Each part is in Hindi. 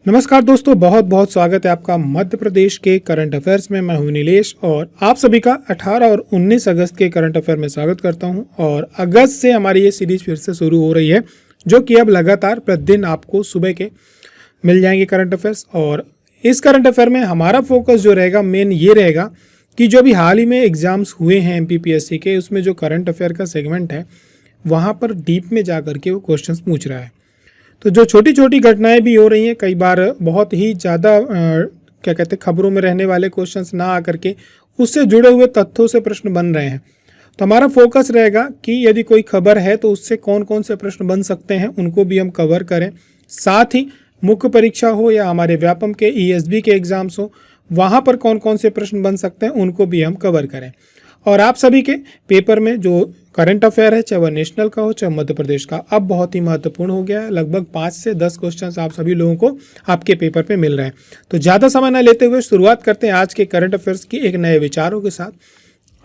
नमस्कार दोस्तों, बहुत बहुत स्वागत है आपका मध्य प्रदेश के करंट अफेयर्स में। मैं हूं नीलेश और आप सभी का 18 और 19 अगस्त के करंट अफेयर में स्वागत करता हूं। और अगस्त से हमारी ये सीरीज फिर से शुरू हो रही है, जो कि अब लगातार प्रतिदिन आपको सुबह के मिल जाएंगे करंट अफेयर्स। और इस करंट अफेयर में हमारा फोकस जो रहेगा मेन ये रहेगा कि जो भी हाल ही में एग्जाम्स हुए हैं MPPSC के, उसमें जो करंट अफेयर का सेगमेंट है वहाँ पर डीप में जा करके वो क्वेश्चंस पूछ रहा है। तो जो छोटी छोटी घटनाएं भी हो रही हैं, कई बार बहुत ही ज़्यादा क्या कहते हैं खबरों में रहने वाले क्वेश्चंस ना आकर के उससे जुड़े हुए तथ्यों से प्रश्न बन रहे हैं। तो हमारा फोकस रहेगा कि यदि कोई खबर है तो उससे कौन कौन से प्रश्न बन सकते हैं, उनको भी हम कवर करें। साथ ही मुख्य परीक्षा हो या हमारे व्यापम के ESB के एग्ज़ाम्स हो, वहाँ पर कौन कौन से प्रश्न बन सकते हैं उनको भी हम कवर करें। और आप सभी के पेपर में जो करंट अफेयर है, चाहे वह नेशनल का हो चाहे मध्य प्रदेश का, अब बहुत ही महत्वपूर्ण हो गया है। लगभग 5 से 10 क्वेश्चंस आप सभी लोगों को आपके पेपर पे मिल रहे हैं। तो ज़्यादा समय न लेते हुए शुरुआत करते हैं आज के करंट अफेयर्स की एक नए विचारों के साथ।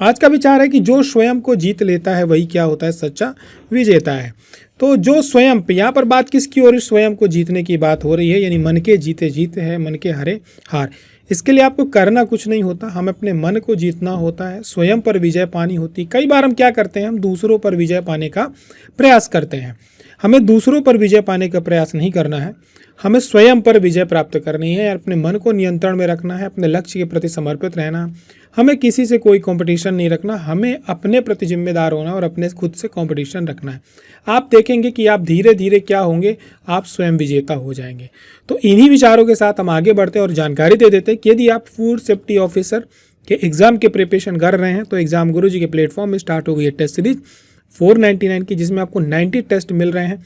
आज का विचार है कि जो स्वयं को जीत लेता है वही क्या होता है, सच्चा विजेता है। तो जो स्वयं, यहाँ पर बात किसकी हो रही, स्वयं को जीतने की बात हो रही है, यानी मन के जीते जीते है, मन के हारे हार। इसके लिए आपको करना कुछ नहीं होता, हमें अपने मन को जीतना होता है, स्वयं पर विजय पानी होती। कई बार हम क्या करते हैं, हम दूसरों पर विजय पाने का प्रयास करते हैं। हमें दूसरों पर विजय पाने का प्रयास नहीं करना है, हमें स्वयं पर विजय प्राप्त करनी है, अपने मन को नियंत्रण में रखना है, अपने लक्ष्य के प्रति समर्पित रहना है। हमें किसी से कोई कंपटीशन नहीं रखना, हमें अपने प्रति जिम्मेदार होना और अपने खुद से कंपटीशन रखना है। आप देखेंगे कि आप धीरे धीरे क्या होंगे, आप स्वयं विजेता हो जाएंगे। तो इन्हीं विचारों के साथ हम आगे बढ़ते हैं और जानकारी दे देते हैं कि यदि आप फूड सेफ्टी ऑफिसर के एग्जाम के प्रिपरेशन कर रहे हैं तो एग्जाम गुरु जी के प्लेटफॉर्म में स्टार्ट हो गई है टेस्ट सीरीज 499 की, जिसमें आपको 90 टेस्ट मिल रहे हैं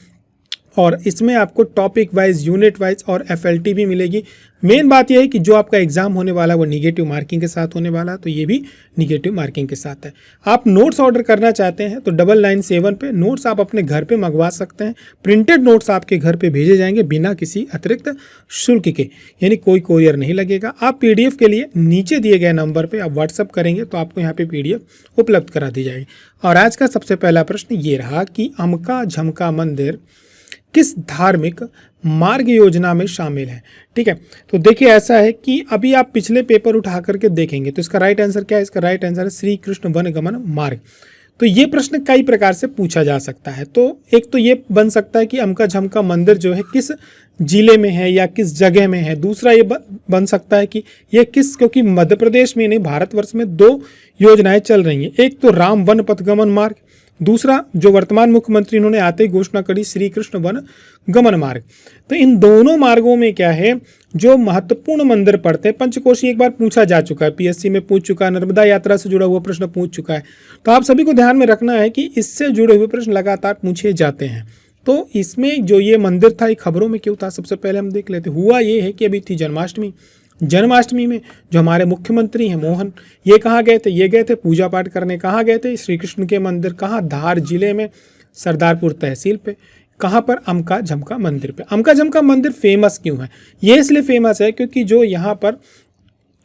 और इसमें आपको टॉपिक वाइज, यूनिट वाइज और FLT भी मिलेगी। मेन बात यह है कि जो आपका एग्जाम होने वाला है वो निगेटिव मार्किंग के साथ होने वाला है, तो ये भी निगेटिव मार्किंग के साथ है। आप नोट्स ऑर्डर करना चाहते हैं तो 997 पे नोट्स आप अपने घर पे मंगवा सकते हैं। प्रिंटेड नोट्स आपके घर पे भेजे जाएंगे बिना किसी अतिरिक्त शुल्क के, यानी कोई कोरियर नहीं लगेगा। आप PDF के लिए नीचे दिए गए नंबर पर आप व्हाट्सअप करेंगे तो आपको यहाँ पे PDF उपलब्ध करा दी जाएगी। और आज का सबसे पहला प्रश्न ये रहा कि अमका झमका मंदिर किस धार्मिक मार्ग योजना में शामिल है। ठीक है, तो देखिए ऐसा है कि अभी आप पिछले पेपर उठा करके देखेंगे तो इसका राइट आंसर क्या है, इसका राइट आंसर है श्री कृष्ण वनगमन मार्ग। तो ये प्रश्न कई प्रकार से पूछा जा सकता है। तो एक तो ये बन सकता है कि अमका झमका मंदिर जो है किस जिले में है या किस जगह में है। दूसरा ये बन सकता है कि ये किस, क्योंकि मध्य प्रदेश में नहीं भारतवर्ष में 2 योजनाएं चल रही हैं। एक तो राम वन पथगमन मार्ग, दूसरा जो वर्तमान मुख्यमंत्री इन्होंने आते ही घोषणा करी श्री कृष्ण वन गमन मार्ग। तो इन दोनों मार्गों में क्या है, जो महत्वपूर्ण मंदिर पड़ते हैं। पंचकोशी एक बार पूछा जा चुका है, PSC में पूछ चुका है, नर्मदा यात्रा से जुड़ा हुआ प्रश्न पूछ चुका है। तो आप सभी को ध्यान में रखना है कि इससे जुड़े हुए प्रश्न लगातार पूछे जाते हैं। तो इसमें जो ये मंदिर था, ये खबरों में क्यों था, सबसे पहले हम देख लेते। हुआ ये है कि अभी थी जन्माष्टमी में जो हमारे मुख्यमंत्री हैं मोहन, ये कहाँ गए थे, ये गए थे पूजा पाठ करने। कहाँ गए थे, श्री कृष्ण के मंदिर। कहाँ, धार जिले में सरदारपुर तहसील पे। कहाँ पर, अमका झमका मंदिर पे। अमका झमका मंदिर फेमस क्यों है, ये इसलिए फेमस है क्योंकि जो यहाँ पर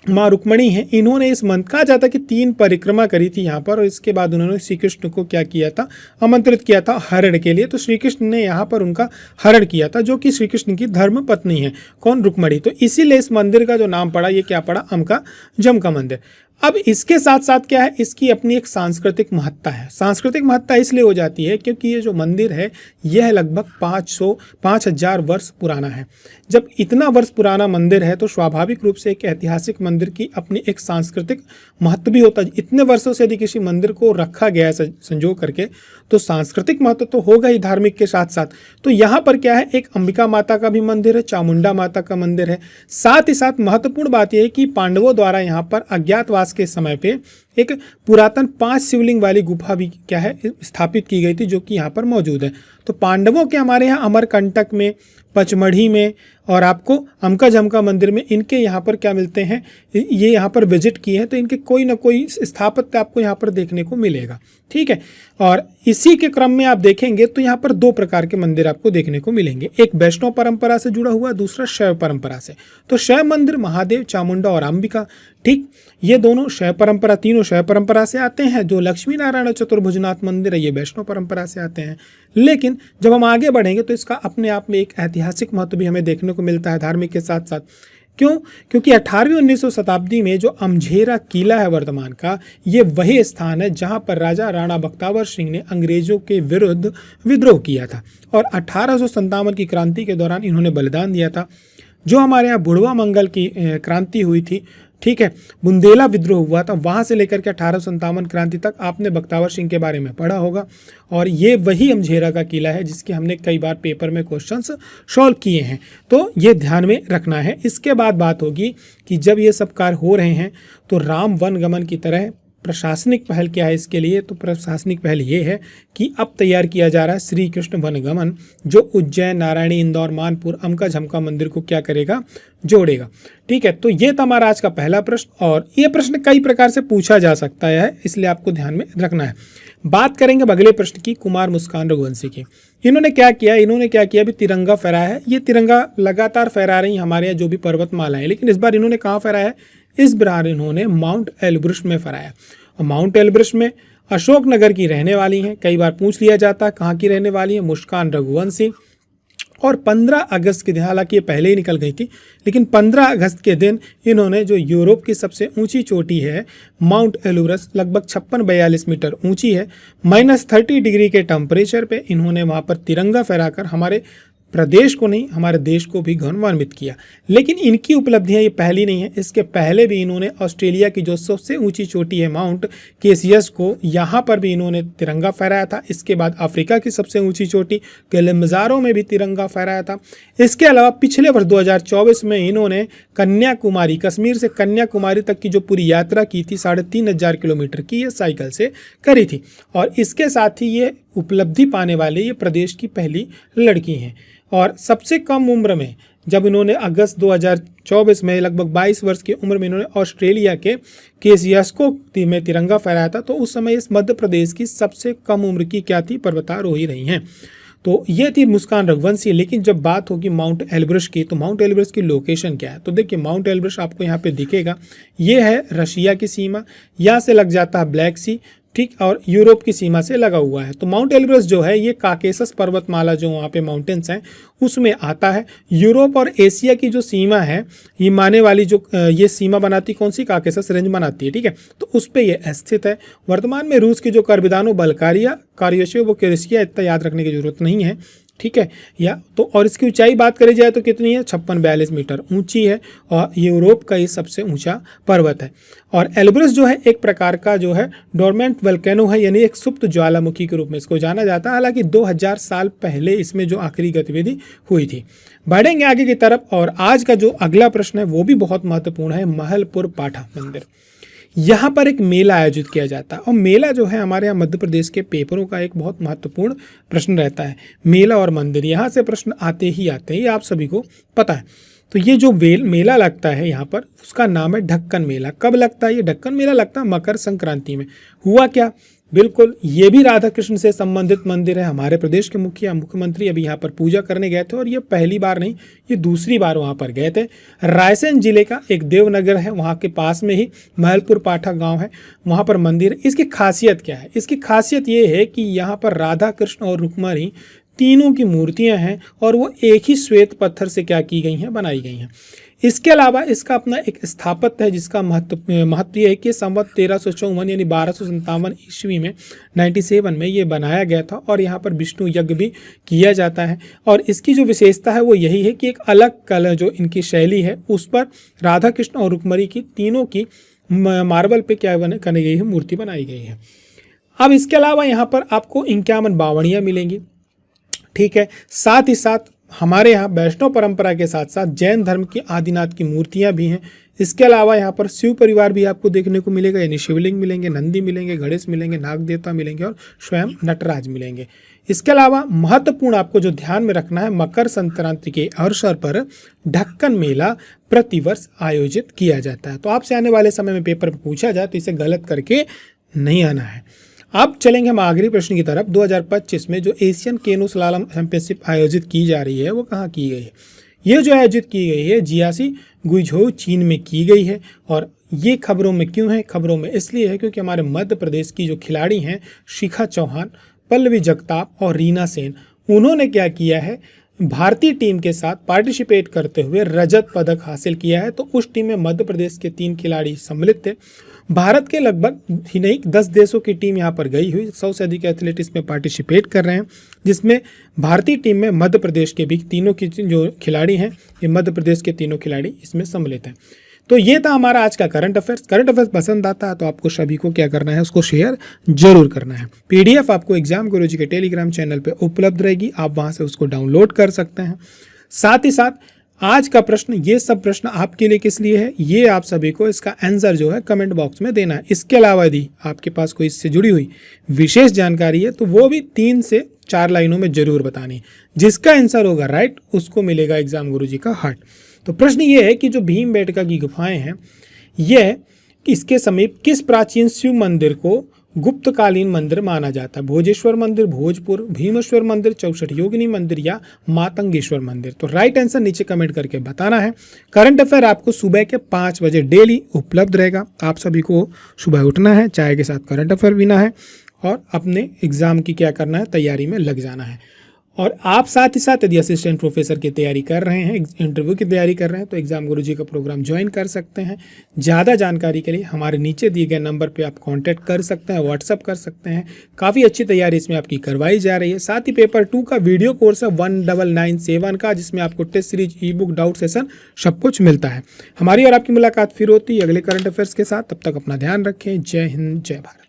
माँ रुक्मणी है, इन्होंने इस मंदिर, कहा जाता है कि 3 परिक्रमा करी थी यहाँ पर और इसके बाद उन्होंने श्री कृष्ण को क्या किया था, आमंत्रित किया था हरण के लिए। तो श्री कृष्ण ने यहाँ पर उनका हरण किया था, जो कि श्री कृष्ण की धर्म पत्नी है, कौन, रुक्मणी। तो इसीलिए इस मंदिर का जो नाम पड़ा, ये क्या पड़ा, अमका झमका मंदिर। अब इसके साथ साथ क्या है, इसकी अपनी एक सांस्कृतिक महत्ता है। सांस्कृतिक महत्ता इसलिए हो जाती है क्योंकि ये जो मंदिर है यह लगभग 5000 वर्ष पुराना है। जब इतना वर्ष पुराना मंदिर है तो स्वाभाविक रूप से एक ऐतिहासिक मंदिर की अपनी एक सांस्कृतिक महत्व भी होता है। इतने वर्षों से यदि किसी मंदिर को रखा गया है संजो करके, तो सांस्कृतिक महत्व तो होगा ही धार्मिक के साथ साथ। तो यहाँ पर क्या है, एक अंबिका माता का भी मंदिर है, चामुंडा माता का मंदिर है। साथ ही साथ महत्वपूर्ण बात यह है कि पांडवों द्वारा यहाँ पर अज्ञातवास के समय पे एक पुरातन 5 शिवलिंग वाली गुफा भी क्या है स्थापित की गई थी, जो कि यहाँ पर मौजूद है। तो पांडवों के हमारे यहाँ अमरकंटक में, पचमढ़ी में और आपको अमका झमका मंदिर में, इनके यहाँ पर क्या मिलते हैं, ये यहाँ पर विजिट किए हैं, तो इनके कोई ना कोई स्थापत्य आपको यहाँ पर देखने को मिलेगा। ठीक है, और इसी के क्रम में आप देखेंगे तो यहाँ पर 2 प्रकार के मंदिर आपको देखने को मिलेंगे। एक वैष्णव परंपरा से जुड़ा हुआ, दूसरा शैव परंपरा से। तो शैव मंदिर महादेव, चामुंडा और अंबिका, ठीक, ये दोनों शैव परंपरा, तीनों शैव परंपरा से आते हैं, जो लक्ष्मी नारायण चतुर्भुजनाथ मंदिर है ये वैष्णव परंपरा से आते हैं। लेकिन जब हम आगे बढ़ेंगे तो इसका अपने आप में एक ऐतिहासिक महत्व भी हमें देखने को मिलता है धार्मिक के साथ साथ। क्यों? क्योंकि 18वीं 19वीं शताब्दी में जो अमझेरा किला है वर्तमान का, ये वही स्थान है जहां पर राजा राणा बख्तावर सिंह ने अंग्रेजों के विरुद्ध विद्रोह किया था और 1857 की क्रांति के दौरान इन्होंने बलिदान दिया था। जो हमारे यहाँ बुढ़वा मंगल की क्रांति हुई थी, ठीक है, बुंदेला विद्रोह हुआ था, वहाँ से लेकर के 1857 क्रांति तक आपने बख्तावर सिंह के बारे में पढ़ा होगा। और ये वही अमझेरा का किला है जिसके हमने कई बार पेपर में क्वेश्चंस सॉल्व किए हैं, तो ये ध्यान में रखना है। इसके बाद बात होगी कि जब ये सब कार्य हो रहे हैं तो राम वनगमन की तरह प्रशासनिक पहल क्या है इसके लिए, तो प्रशासनिक पहल ये है कि अब तैयार किया जा रहा है श्री कृष्ण वनगमन, जो उज्जैन, नारायणी, इंदौर, मानपुर, अमका झमका मंदिर को क्या करेगा, जोड़ेगा। ठीक है, तो ये था हमारा आज का पहला प्रश्न और ये प्रश्न कई प्रकार से पूछा जा सकता है, इसलिए आपको ध्यान में रखना है। बात करेंगे अब अगले प्रश्न की, कुमार मुस्कान रघुवंशी की। इन्होंने क्या किया, अभी तिरंगा फहराया है। ये तिरंगा लगातार फहरा रही हमारे यहाँ जो भी पर्वतमाला है, लेकिन इस बार इन्होंने कहाँ फहराया है, इस बार इन्होंने माउंट एलब्रुस में फहराया। और माउंट एलब्रुस में अशोकनगर की रहने वाली हैं, कई बार पूछ लिया जाता है कहाँ की रहने वाली है, मुस्कान रघुवंशी। और 15 अगस्त के दिन, हालांकि ये पहले ही निकल गई थी, लेकिन 15 अगस्त के दिन इन्होंने जो यूरोप की सबसे ऊंची चोटी है माउंट एलब्रुस, लगभग 56-42 मीटर ऊंची है, -30 डिग्री के टेम्परेचर पे इन्होंने वहाँ पर तिरंगा फहराकर हमारे प्रदेश को नहीं, हमारे देश को भी गौरवान्वित किया। लेकिन इनकी उपलब्धियां ये पहली नहीं है, इसके पहले भी इन्होंने ऑस्ट्रेलिया की जो सबसे ऊंची चोटी है माउंट केसियस को, यहाँ पर भी इन्होंने तिरंगा फहराया था। इसके बाद अफ्रीका की सबसे ऊंची चोटी किलिमंजारो में भी तिरंगा फहराया था। इसके अलावा पिछले वर्ष 2024 में इन्होंने कन्याकुमारी, कश्मीर से कन्याकुमारी तक की जो पूरी यात्रा की थी 3500 किलोमीटर की, ये साइकिल से करी थी। और इसके साथ ही ये उपलब्धि पाने वाले ये प्रदेश की पहली लड़की हैं। और सबसे कम उम्र में, जब इन्होंने अगस्त 2024 में लगभग 22 वर्ष की उम्र में इन्होंने ऑस्ट्रेलिया के केसियस्को में तिरंगा फहराया था, तो उस समय इस मध्य प्रदेश की सबसे कम उम्र की क्या थी, पर्वतारोही रही हैं। तो ये थी मुस्कान रघुवंशी। लेकिन जब बात होगी माउंट एलब्रुस की, तो माउंट एलब्रुस की लोकेशन क्या है, तो देखिए माउंट एलब्रुस आपको यहाँ पे दिखेगा, ये है रशिया की सीमा, यहाँ से लग जाता है ब्लैक सी, ठीक, और यूरोप की सीमा से लगा हुआ है। तो माउंट एलब्रुस जो है ये काकेशस पर्वतमाला जो वहाँ पे माउंटेन्स हैं उसमें आता है। यूरोप और एशिया की जो सीमा है, ये माने वाली जो ये सीमा बनाती कौन सी, काकेशस रेंज बनाती है, ठीक है, तो उस पर यह स्थित है। वर्तमान में रूस की जो कर्बिदानो बल्कारिया कार्योशो वो केरेसिया, इतना याद रखने की जरूरत नहीं है, ठीक है। या तो और इसकी ऊंचाई बात करी जाए तो कितनी है, 56-42 मीटर ऊंची है और यूरोप का ये सबसे ऊंचा पर्वत है। और एलब्रुस जो है एक प्रकार का जो है डोरमेंट वल्केनो है, यानी एक सुप्त ज्वालामुखी के रूप में इसको जाना जाता है। हालांकि 2000 साल पहले इसमें जो आखिरी गतिविधि हुई थी। बढ़ेंगे आगे की तरफ और आज का जो अगला प्रश्न है वो भी बहुत महत्वपूर्ण है, महलपुर पाठा मंदिर। यहाँ पर एक मेला आयोजित किया जाता है और मेला जो है हमारे यहाँ मध्य प्रदेश के पेपरों का एक बहुत महत्वपूर्ण प्रश्न रहता है। मेला और मंदिर, यहाँ से प्रश्न आते ही आते हैं, ये आप सभी को पता है। तो ये जो मेला लगता है यहाँ पर, उसका नाम है ढक्कन मेला। कब लगता है ये ढक्कन मेला? लगता है मकर संक्रांति में। हुआ क्या, बिल्कुल ये भी राधा कृष्ण से संबंधित मंदिर है। हमारे प्रदेश के मुख्यमंत्री अभी यहाँ पर पूजा करने गए थे और ये पहली बार नहीं, ये दूसरी बार वहाँ पर गए थे। रायसेन जिले का एक देवनगर है, वहाँ के पास में ही महलपुर पाठा गांव है, वहाँ पर मंदिर है। इसकी खासियत क्या है? इसकी खासियत ये है कि यहाँ पर राधा कृष्ण और रुक्मणी तीनों की मूर्तियाँ हैं और वो एक ही श्वेत पत्थर से क्या की गई हैं, बनाई गई हैं। इसके अलावा इसका अपना एक स्थापत्य है जिसका महत्व ये है कि संवत 1354 यानी 1257 ईस्वी में 97 में ये बनाया गया था और यहाँ पर विष्णु यज्ञ भी किया जाता है। और इसकी जो विशेषता है वो यही है कि एक अलग कला जो इनकी शैली है उस पर राधा कृष्ण और रुक्मणी की तीनों की मार्बल पे क्या करनी गई है, मूर्ति बनाई गई है। अब इसके अलावा यहाँ पर आपको 51 बावड़ियाँ मिलेंगी, ठीक है। साथ ही साथ हमारे यहाँ वैष्णव परंपरा के साथ साथ जैन धर्म की आदिनाथ की मूर्तियाँ भी हैं। इसके अलावा यहाँ पर शिव परिवार भी आपको देखने को मिलेगा, यानी शिवलिंग मिलेंगे, नंदी मिलेंगे, गणेश मिलेंगे, नाग देवता मिलेंगे और स्वयं नटराज मिलेंगे। इसके अलावा महत्वपूर्ण आपको जो ध्यान में रखना है, मकर संक्रांति के अवसर पर ढक्कन मेला प्रतिवर्ष आयोजित किया जाता है। तो आपसे आने वाले समय में पेपर में पूछा जाए तो इसे गलत करके नहीं आना है। अब चलेंगे हम आखिरी प्रश्न की तरफ। 2025 में जो एशियन केनो स्लालम चैंपियनशिप आयोजित की जा रही है वो कहाँ की गई है? ये जो आयोजित की गई है जियासी गुइझोउ चीन में की गई है और ये खबरों में क्यों है? खबरों में इसलिए है क्योंकि हमारे मध्य प्रदेश की जो खिलाड़ी हैं शिखा चौहान, पल्लवी जगताप और रीना सेन, उन्होंने क्या किया है, भारतीय टीम के साथ पार्टिसिपेट करते हुए रजत पदक हासिल किया है। तो उस टीम में मध्य प्रदेश के 3 खिलाड़ी सम्मिलित थे। भारत के लगभग ही नहीं 10 देशों की टीम यहाँ पर गई हुई, 100 से अधिक एथलीट इसमें पार्टिसिपेट कर रहे हैं, जिसमें भारतीय टीम में मध्य प्रदेश के भी तीनों की जो खिलाड़ी हैं, ये मध्य प्रदेश के तीनों खिलाड़ी इसमें सम्मिलित हैं। तो ये था हमारा आज का करंट अफेयर्स। करंट अफेयर्स पसंद आता है तो आपको सभी को क्या करना है, उसको शेयर जरूर करना है। पीडीएफ आपको एग्जाम गुरुजी के टेलीग्राम चैनल पे उपलब्ध रहेगी, आप वहां से उसको डाउनलोड कर सकते हैं। साथ ही साथ आज का प्रश्न, ये सब प्रश्न आपके लिए किस लिए है, ये आप सभी को इसका आंसर जो है कमेंट बॉक्स में देना है। इसके अलावा यदि आपके पास कोई इससे जुड़ी हुई विशेष जानकारी है तो वो भी 3 से 4 लाइनों में जरूर बतानी है। जिसका आंसर होगा राइट उसको मिलेगा एग्जाम गुरुजी का हार्ट। तो प्रश्न ये है कि जो भीमबेटका की गुफाएं हैं, यह इसके समीप किस प्राचीन शिव मंदिर को गुप्तकालीन मंदिर माना जाता है? भोजेश्वर मंदिर, भोजपुर, भीमेश्वर मंदिर, 64 योगिनी मंदिर या मातंगेश्वर मंदिर? तो राइट आंसर नीचे कमेंट करके बताना है। करंट अफेयर आपको सुबह के 5 बजे डेली उपलब्ध रहेगा। आप सभी को सुबह उठना है, चाय के साथ करंट अफेयर पीना है और अपने एग्जाम की क्या करना है, तैयारी में लग जाना है। और आप साथ ही साथ यदि असिस्टेंट प्रोफेसर की तैयारी कर रहे हैं, इंटरव्यू की तैयारी कर रहे हैं, तो एग्जाम गुरुजी का प्रोग्राम ज्वाइन कर सकते हैं। ज़्यादा जानकारी के लिए हमारे नीचे दिए गए नंबर पे आप कांटेक्ट कर सकते हैं, व्हाट्सअप कर सकते हैं। काफ़ी अच्छी तैयारी इसमें आपकी करवाई जा रही है। साथ ही पेपर 2 का वीडियो कोर्स है 1997 का, जिसमें आपको test series, e book, doubt session सब कुछ मिलता है। हमारी और आपकी मुलाकात फिर होती है अगले करंट अफेयर्स के साथ। तब तक अपना ध्यान रखें। जय हिंद, जय भारत।